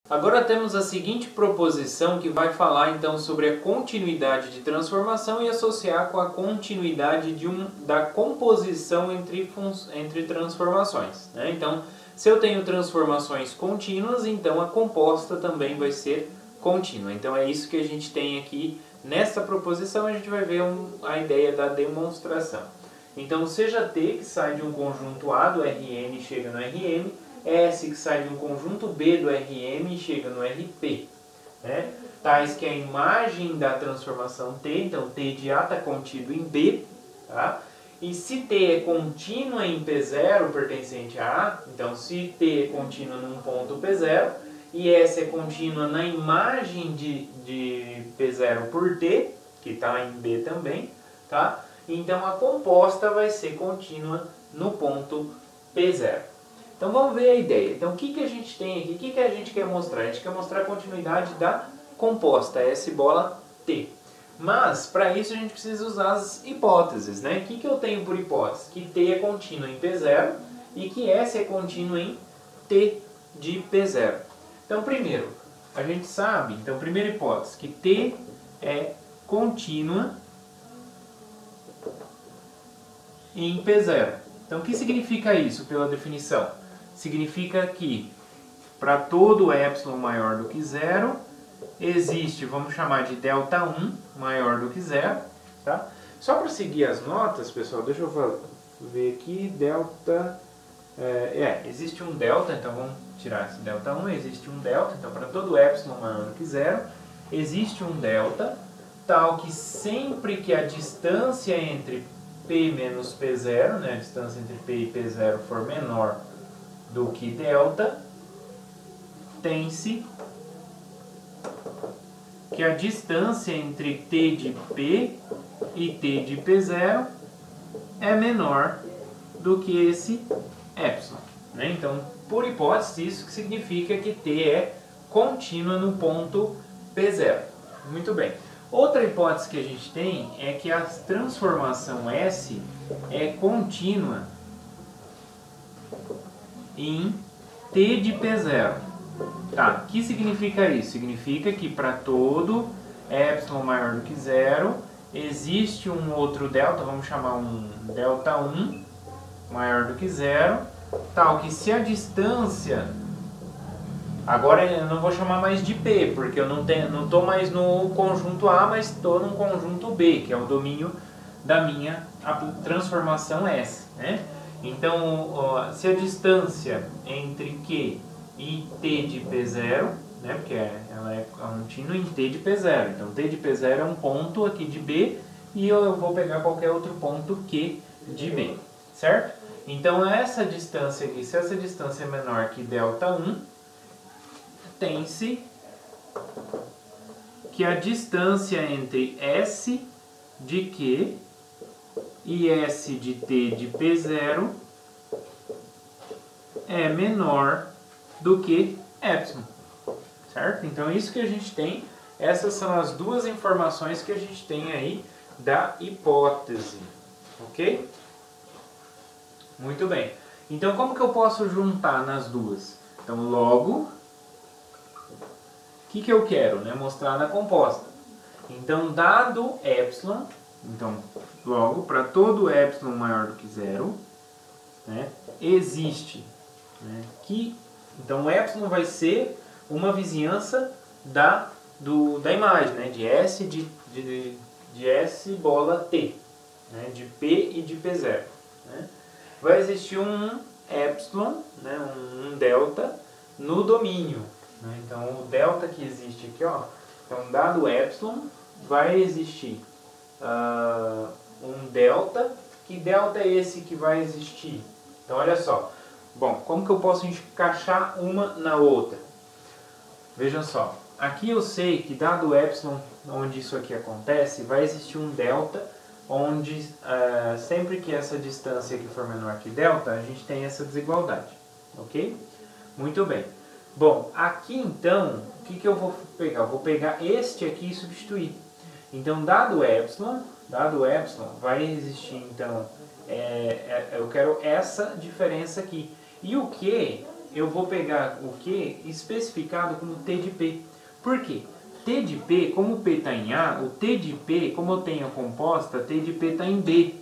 Agora temos a seguinte proposição que vai falar então sobre a continuidade de transformação e associar com a continuidade da composição entre transformações, né? Então, se eu tenho transformações contínuas, então a composta também vai ser contínua. Então é isso que a gente tem aqui nessa proposição. A gente vai ver a ideia da demonstração. Então, seja T que sai de um conjunto A do Rn e chega no Rm, S que sai de um conjunto B do Rm e chega no Rp, né? Tais que a imagem da transformação T, então T de A está contido em B, tá? E se T é contínua em P0 pertencente a A, então se T é contínua num ponto P0 e S é contínua na imagem de P0 por T, que está em B também, tá? Então a composta vai ser contínua no ponto P0. Então vamos ver a ideia. Então o que a gente tem aqui? O que a gente quer mostrar? A gente quer mostrar a continuidade da composta S bola T. Mas para isso a gente precisa usar as hipóteses, né? O que eu tenho por hipótese? Que T é contínua em P0 e que S é contínua em T de P0. Então primeiro, a gente sabe, então primeira hipótese, que T é contínua em P0. Então o que significa isso pela definição? Significa que para todo epsilon maior do que zero, existe, vamos chamar de delta1 maior do que zero, tá? Só para seguir as notas, pessoal, deixa eu ver aqui, delta, existe um delta, então vamos tirar esse delta1, existe um delta, então para todo epsilon maior do que zero, existe um delta, tal que sempre que a distância entre P menos P0, né, a distância entre P e P0 for menor do que delta, tem-se que a distância entre T de P e T de P0 é menor do que esse epsilon, né? Então, por hipótese, isso que significa que T é contínua no ponto P0. Muito bem. Outra hipótese que a gente tem é que a transformação S é contínua em T de P0. Tá, o que significa isso? Significa que para todo epsilon maior do que zero, existe um outro delta, vamos chamar um delta1 maior do que zero, tal que se a distância, agora eu não vou chamar mais de P, porque eu não estou mais no conjunto A, mas estou no conjunto B, que é o domínio da minha transformação S, né? Então, se a distância entre Q e T de P0, né, porque ela é contínua em T de P0, então T de P0 é um ponto aqui de B e eu vou pegar qualquer outro ponto Q de B, certo? Então essa distância aqui, se essa distância é menor que delta1, tem-se que a distância entre S de Q e S de T de P0 é menor do que epsilon, certo? Então isso que a gente tem, essas são as duas informações que a gente tem aí da hipótese, ok? Muito bem. Então como que eu posso juntar nas duas? Então logo, o que eu quero, né? Mostrar na composta. Então dado epsilon, então logo para todo epsilon maior do que zero, né, existe, né, então o epsilon vai ser uma vizinhança da imagem, né, de S de S bola T, né, de P e de P0. Né? Vai existir um epsilon, né, um delta no domínio. Né? Então o delta que existe aqui, ó, então dado epsilon, vai existir um delta. Que delta é esse que vai existir? Então olha só. Bom, como que eu posso encaixar uma na outra? Vejam só. Aqui eu sei que dado epsilon, onde isso aqui acontece, vai existir um delta, onde sempre que essa distância aqui for menor que delta, a gente tem essa desigualdade. Ok? Muito bem. Bom, aqui então, o que eu vou pegar? Eu vou pegar este aqui e substituir. Então, dado epsilon, vai existir, então, eu quero essa diferença aqui. E o Q eu vou pegar o Q especificado como T de P. Por quê? T de P, como o P está em A, o T de P, como eu tenho a composta, T de P está em B.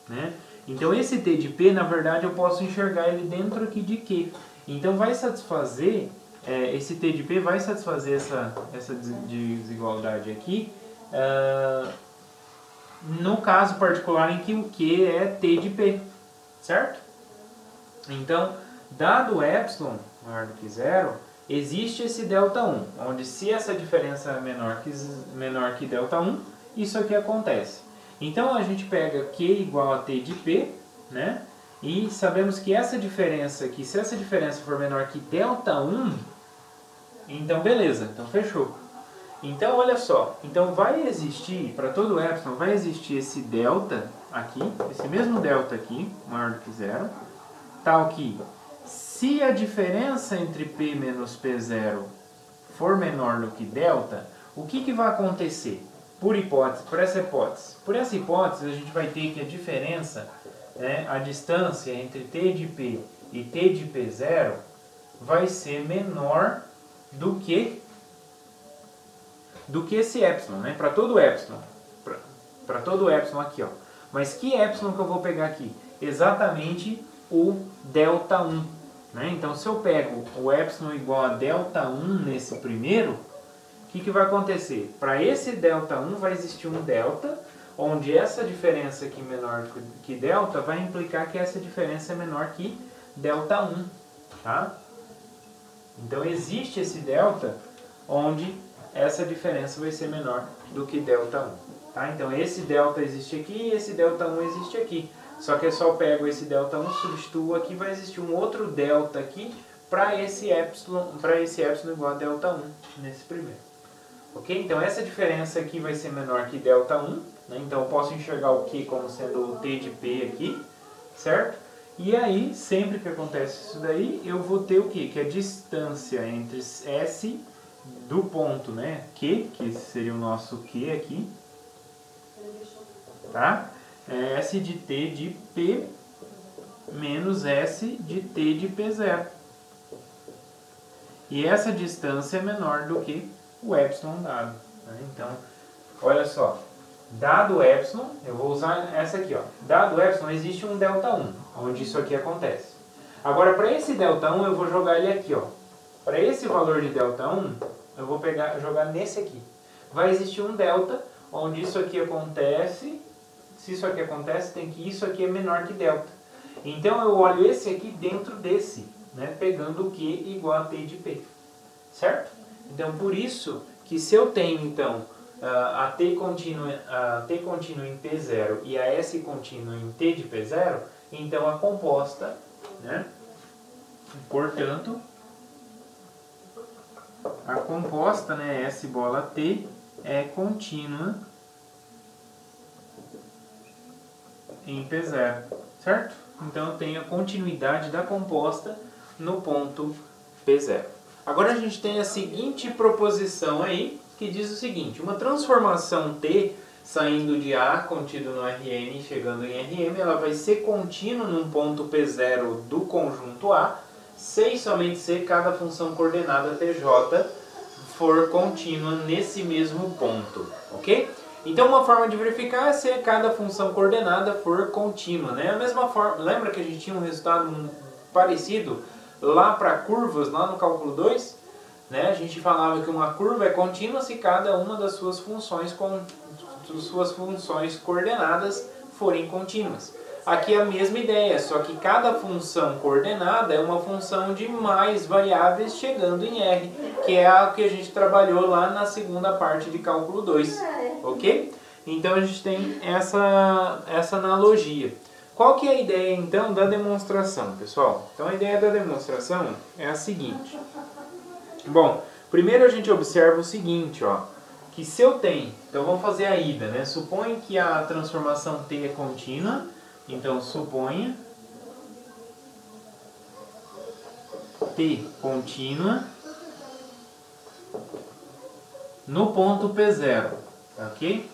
Né? Então esse T de P, na verdade, eu posso enxergar ele dentro aqui de Q. Então vai satisfazer, esse T de P vai satisfazer essa desigualdade aqui, no caso particular em que o Q é T de P, certo? Então, dado epsilon maior do que zero, existe esse ΔI, onde se essa diferença é menor que ΔI, isso aqui acontece. Então a gente pega Q igual a T de P, né? E sabemos que essa diferença aqui, se essa diferença for menor que ΔI, então beleza, então fechou. Então olha só, então vai existir, para todo epsilon, vai existir esse delta aqui, esse mesmo delta aqui, maior do que zero, tal que se a diferença entre P menos P0 for menor do que delta, o que vai acontecer? Por essa hipótese, a gente vai ter que a diferença, né, a distância entre T de P e T de P0 vai ser menor do que esse epsilon, né? Para todo epsilon. Para todo epsilon aqui, ó. Mas que epsilon que eu vou pegar aqui? Exatamente o ΔI. Né? Então, se eu pego o epsilon igual a ΔI nesse primeiro, o que vai acontecer? Para esse ΔI vai existir um delta, onde essa diferença aqui menor que delta vai implicar que essa diferença é menor que ΔI. Tá? Então, existe esse delta, onde essa diferença vai ser menor do que ΔI. Tá? Então, esse delta existe aqui e esse ΔI existe aqui. Só que eu só pego esse ΔI, substituo aqui, vai existir um outro delta aqui para esse epsilon igual a ΔI nesse primeiro. Ok? Então essa diferença aqui vai ser menor que ΔI, né? Então eu posso enxergar o Q como sendo o T de P aqui, certo? E aí, sempre que acontece isso daí, eu vou ter o quê? Que a distância entre S do ponto, né, Q, que seria o nosso Q aqui, tá? É S de T de P menos S de T de P0. E essa distância é menor do que o epsilon dado. Né? Então, olha só. Dado epsilon, eu vou usar essa aqui, ó. Dado epsilon, existe um ΔI, onde isso aqui acontece. Agora, para esse ΔI, eu vou jogar ele aqui, ó. Para esse valor de ΔI, eu vou jogar nesse aqui. Vai existir um delta, onde isso aqui acontece. Se isso aqui acontece, tem que isso aqui é menor que delta. Então, eu olho esse aqui dentro desse, né? Pegando o Q igual a T de P. Certo? Então, por isso que se eu tenho, então, a T contínua em P0 e a S contínua em T de P0, então a composta, né? Portanto, a composta, né, S bola T, é contínua em P0, certo? Então eu tenho a continuidade da composta no ponto P0. Agora a gente tem a seguinte proposição aí, que diz o seguinte: uma transformação T saindo de A, contido no Rn e chegando em Rm, ela vai ser contínua num ponto P0 do conjunto A, se e somente se cada função coordenada Tj for contínua nesse mesmo ponto, ok? Então uma forma de verificar é se cada função coordenada for contínua, né? A mesma forma, lembra que a gente tinha um resultado parecido lá para curvas, lá no cálculo 2? Né? A gente falava que uma curva é contínua se cada uma das suas funções coordenadas forem contínuas. Aqui é a mesma ideia, só que cada função coordenada é uma função de mais variáveis chegando em R, que é a que a gente trabalhou lá na segunda parte de cálculo 2, ok? Então a gente tem essa analogia. Qual que é a ideia então da demonstração, pessoal? Então a ideia da demonstração é a seguinte. Bom, primeiro a gente observa o seguinte, ó, que se eu tenho, então vamos fazer a ida, né? Suponha que a transformação T é contínua. Então, suponha T contínua no ponto P0, ok?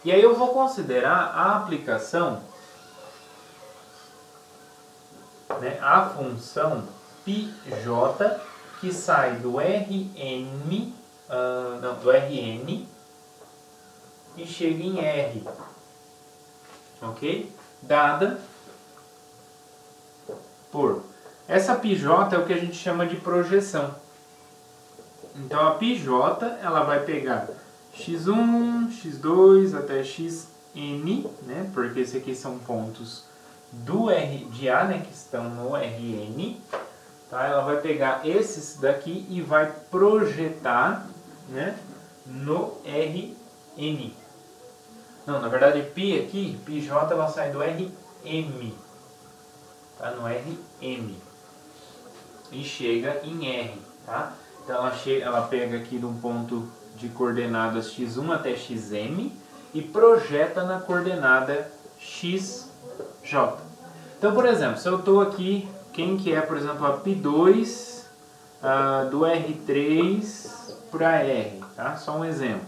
E aí eu vou considerar a aplicação, né, a função πj que sai do Rn, do Rn e chega em R, ok? Dada por... Essa πj é o que a gente chama de projeção. Então a πj ela vai pegar x1, x2 até xn, né? Porque esses aqui são pontos de A, né? Que estão no Rn. Tá? Ela vai pegar esses daqui e vai projetar, né? No Rn. Não, na verdade π aqui, πj ela sai do Rm. Tá? No Rm. E chega em R, tá? Então ela pega aqui de um ponto de coordenadas x1 até xm e projeta na coordenada xj. Então, por exemplo, se eu estou aqui, quem que é, por exemplo, a π2 do R3 para R, tá? Só um exemplo.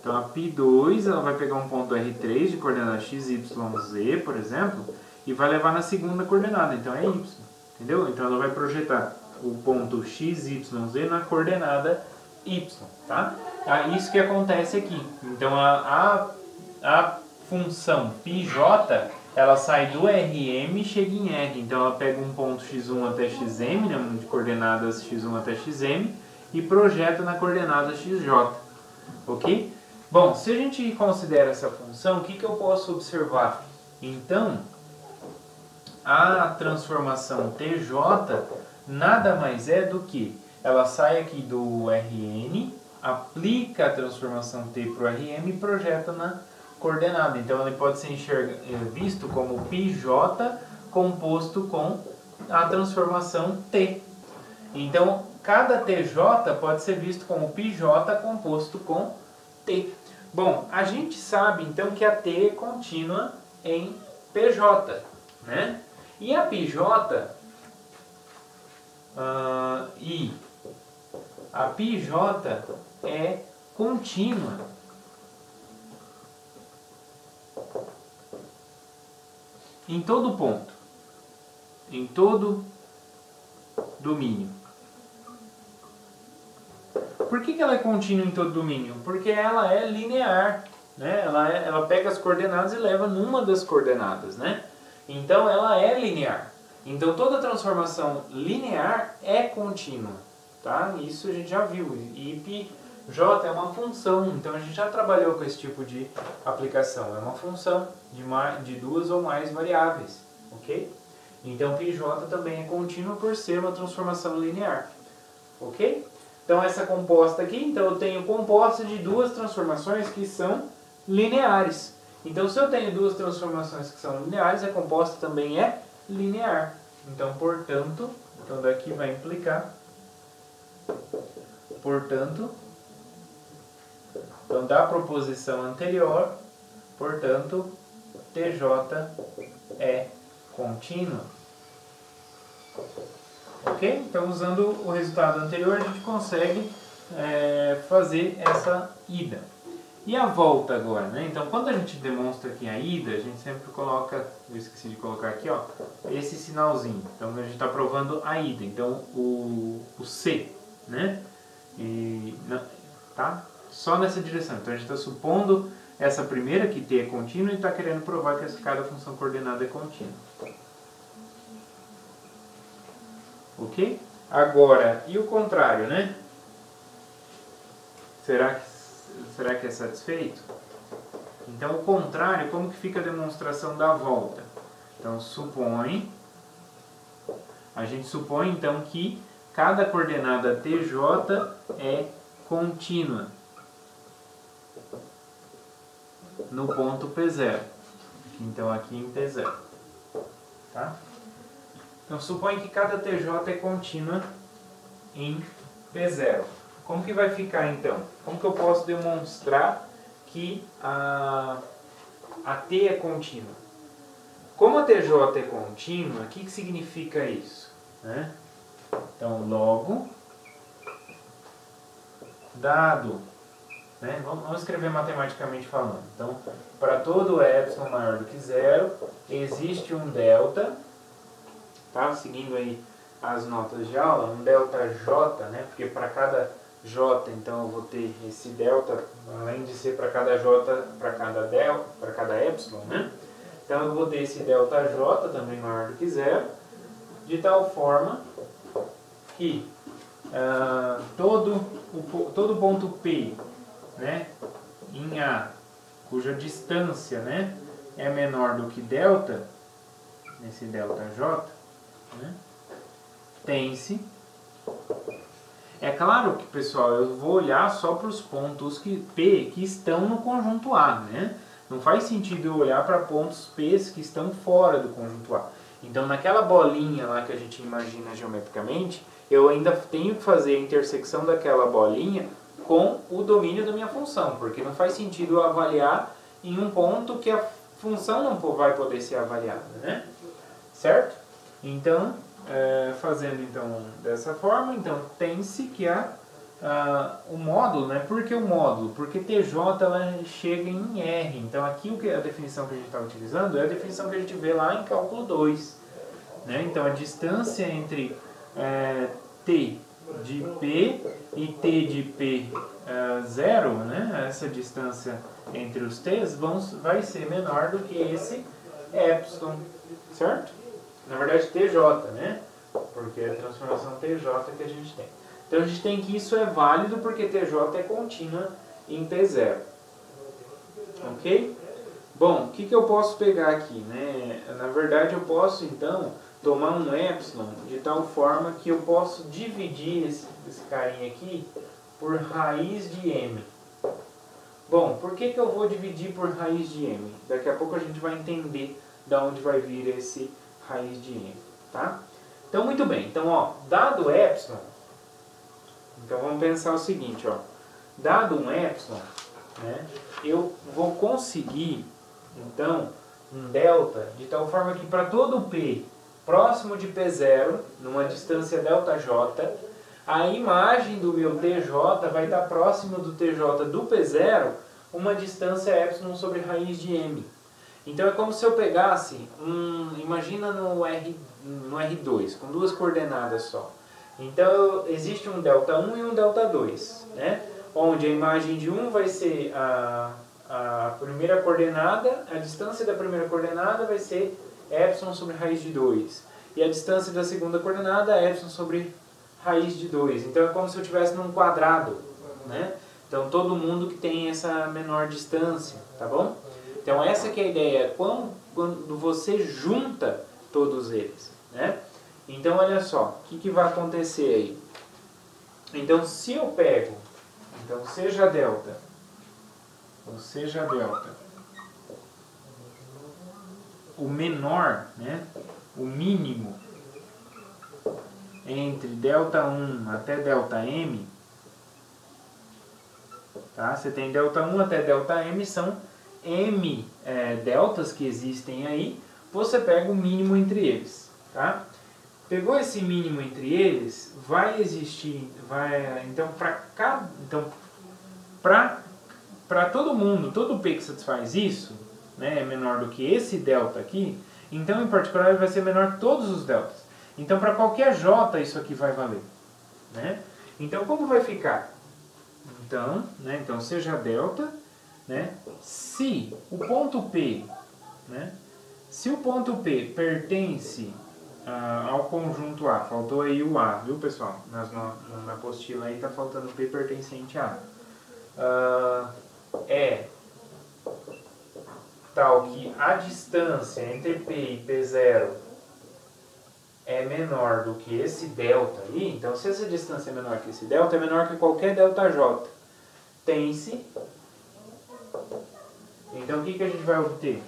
Então a π2 ela vai pegar um ponto R3 de coordenada xyz, por exemplo, e vai levar na segunda coordenada, então é y, entendeu? Então ela vai projetar o ponto XYZ na coordenada Y, tá? Isso que acontece aqui. Então a função πj, ela sai do Rm e chega em R. Então ela pega um ponto x1 até xm, né, de coordenadas x1 até xm, e projeta na coordenada xj, ok? Bom, se a gente considera essa função, o que eu posso observar? Então, a transformação Tj nada mais é do que ela sai aqui do Rn, aplica a transformação T para o Rm e projeta na coordenada. Então ele pode ser visto como πj composto com a transformação T. Então cada Tj pode ser visto como πj composto com T. Bom, a gente sabe então que a T é contínua em PJ, né? E a πj é contínua em todo ponto, em todo domínio. Por que ela é contínua em todo domínio? Porque ela é linear, né? Ela pega as coordenadas e leva numa das coordenadas, né? Então ela é linear. Então toda transformação linear é contínua, tá? Isso a gente já viu. E πj é uma função, então a gente já trabalhou com esse tipo de aplicação. É uma função de duas ou mais variáveis, ok? Então πj também é contínua por ser uma transformação linear, ok? Então essa composta aqui, então eu tenho composta de duas transformações que são lineares. Então se eu tenho duas transformações que são lineares, a composta também é linear. Então, portanto, daqui vai implicar, portanto, então da proposição anterior, portanto, Tj é contínua. Ok? Então, usando o resultado anterior, a gente consegue fazer essa ida. E a volta agora, né? Então, quando a gente demonstra aqui a ida, a gente sempre coloca, eu esqueci de colocar aqui, ó, esse sinalzinho. Então, a gente está provando a ida. Então, o C, né? Tá? Só nessa direção. Então, a gente está supondo essa primeira, que T é contínua, e está querendo provar que cada função coordenada é contínua. Ok? Agora, e o contrário, né? Será que é satisfeito? Então, o contrário, como que fica a demonstração da volta? Então, a gente supõe então que cada coordenada Tj é contínua no ponto P0. Então, aqui em P0. Tá? Então, supõe que cada Tj é contínua em P0. Como que vai ficar então? Como que eu posso demonstrar que a T é contínua? Como a Tj é contínua, o que significa isso? Né? Então, logo, dado, né? Vamos escrever matematicamente falando. Então, para todo epsilon maior do que zero, existe um delta, tá? Seguindo aí as notas de aula, um ΔJ, né? Porque para cada J, então eu vou ter esse delta, além de ser para cada J, para cada epsilon, né? Então eu vou ter esse ΔJ também maior do que zero, de tal forma que todo ponto P, né, em A, cuja distância, né, é menor do que delta, nesse ΔJ, né, tem-se. É claro que, pessoal, eu vou olhar só para os pontos P que estão no conjunto A, né? Não faz sentido eu olhar para pontos P que estão fora do conjunto A. Então, naquela bolinha lá que a gente imagina geometricamente, eu ainda tenho que fazer a intersecção daquela bolinha com o domínio da minha função, porque não faz sentido eu avaliar em um ponto que a função não vai poder ser avaliada, né? Certo? Então, fazendo então dessa forma, então tem-se que o módulo, né? Por que o módulo? Porque TJ ela chega em R. Então aqui a definição que a gente está utilizando é a definição que a gente vê lá em cálculo 2. Né? Então a distância entre T de P e T de P 0, né? Essa distância entre os T's vai ser menor do que esse epsilon, certo? Na verdade TJ, né? Porque é a transformação TJ que a gente tem. Então a gente tem que isso é válido porque TJ é contínua em P0. Ok? Bom, o que eu posso pegar aqui? Né? Na verdade eu posso então tomar um epsilon de tal forma que eu posso dividir esse carinha aqui por raiz de m. Bom, por que eu vou dividir por raiz de m? Daqui a pouco a gente vai entender de onde vai vir esse raiz de m. Tá? Então, muito bem. Então, ó, dado epsilon, então vamos pensar o seguinte, ó. Dado um epsilon, né, eu vou conseguir, então, um delta de tal forma que para todo P próximo de P0, numa distância ΔJ, a imagem do meu TJ vai estar próximo do TJ do P0, uma distância epsilon sobre raiz de m. Então é como se eu pegasse, imagina no R2, com duas coordenadas só. Então existe um ΔI e um ΔII, né? Onde a imagem de um vai ser a primeira coordenada, a distância da primeira coordenada vai ser epsilon sobre raiz de 2. E a distância da segunda coordenada é epsilon sobre raiz de 2. Então é como se eu estivesse num quadrado, né? Então todo mundo que tem essa menor distância, tá bom? Então essa que é a ideia, quando você junta todos eles, né? Então olha só, o que vai acontecer aí? Então se eu pego, então seja delta, o menor, né? O mínimo entre ΔI até ΔM, tá? Você tem ΔI até ΔM, são M deltas que existem aí, você pega o mínimo entre eles, tá? Pegou esse mínimo entre eles, vai existir, então para todo mundo, todo P que satisfaz isso, né, é menor do que esse delta aqui, então em particular ele vai ser menor que todos os deltas. Então para qualquer J isso aqui vai valer, né? Então como vai ficar? Então, né, então seja delta, né, se o ponto P, né, se o ponto P pertence ao conjunto A, faltou aí o A, viu pessoal? Na apostila aí está faltando P pertencente a A. É tal que a distância entre P e P0 é menor do que esse delta aí, então se essa distância é menor que esse delta, é menor que qualquer ΔJ. Tem-se. Então o que a gente vai obter?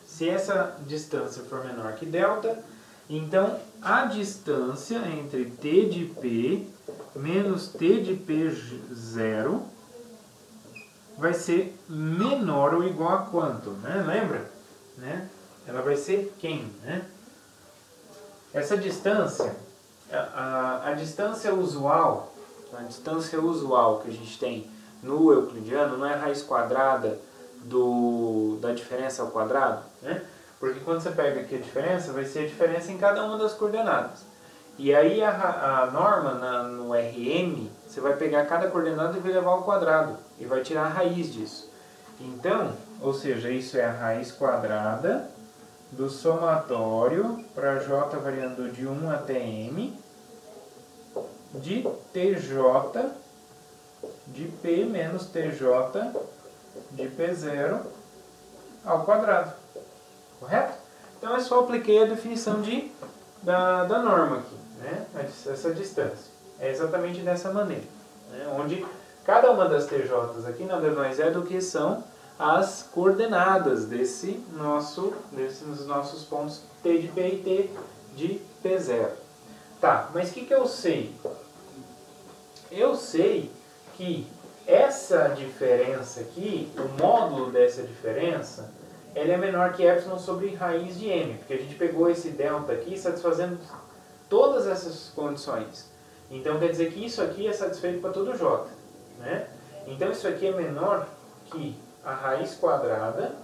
Se essa distância for menor que delta, então a distância entre T de P menos T de P0 vai ser menor ou igual a quanto? Né? Lembra? Né? Ela vai ser quem? Né? Essa distância, a distância usual que a gente tem no euclidiano não é a raiz quadrada da diferença ao quadrado, né? Porque quando você pega aqui a diferença, vai ser a diferença em cada uma das coordenadas. E aí a norma no RM, você vai pegar cada coordenada e vai levar ao quadrado. E vai tirar a raiz disso. Então, ou seja, isso é a raiz quadrada do somatório para J variando de 1 até M de TJ de P menos TJ de P0 ao quadrado. Correto? Então, eu só apliquei a definição da norma aqui, né? Essa distância. É exatamente dessa maneira, né? Onde cada uma das TJs aqui nada mais é do que são as coordenadas desses nossos pontos T de P e T de P0. Tá, mas o que eu sei? Eu sei que essa diferença aqui, o módulo dessa diferença, ele é menor que epsilon sobre raiz de m, porque a gente pegou esse delta aqui satisfazendo todas essas condições. Então quer dizer que isso aqui é satisfeito para todo j, né? Então isso aqui é menor que a raiz quadrada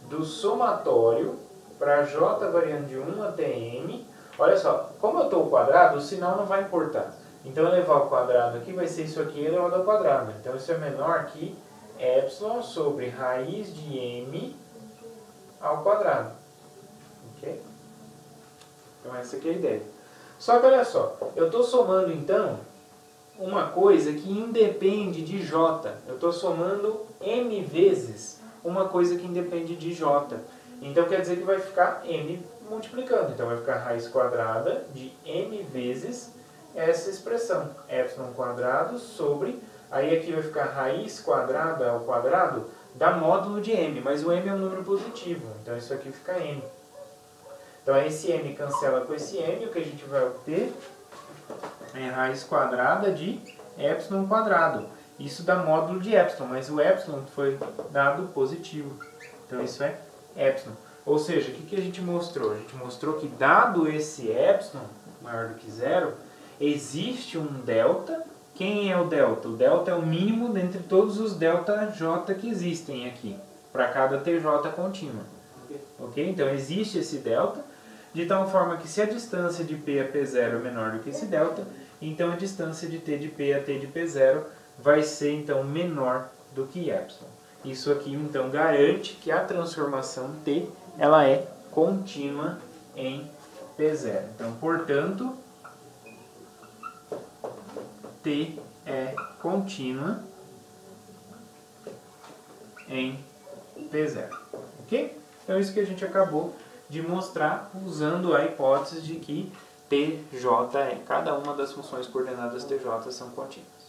do somatório para j variando de 1 até m. Olha só, como eu estou ao quadrado, o sinal não vai importar. Então elevar ao quadrado aqui vai ser isso aqui elevado ao quadrado. Então isso é menor que epsilon sobre raiz de m ao quadrado. Ok? Então essa aqui é a ideia. Só que olha só, eu estou somando então uma coisa que independe de j. Eu estou somando m vezes uma coisa que independe de j. Então quer dizer que vai ficar m multiplicando. Então vai ficar raiz quadrada de m vezes essa expressão, epsilon quadrado sobre, aí aqui vai ficar raiz quadrada ao quadrado da módulo de m, mas o m é um número positivo, então isso aqui fica m. Então esse m cancela com esse m, o que a gente vai obter é raiz quadrada de epsilon quadrado. Isso dá módulo de epsilon, mas o epsilon foi dado positivo, então isso é epsilon. Ou seja, o que a gente mostrou? A gente mostrou que dado esse epsilon maior do que zero, existe um delta. Quem é o delta? O delta é o mínimo dentre todos os delta J que existem aqui, para cada TJ contínua. Ok? Então existe esse delta, de tal forma que se a distância de P a P0 é menor do que esse delta, então a distância de T de P a T de P0 vai ser então menor do que epsilon. Isso aqui então garante que a transformação T ela é contínua em P0. Então, portanto, T é contínua em P0. Ok? Então, isso que a gente acabou de mostrar usando a hipótese de que TJ cada uma das funções coordenadas TJ são contínuas.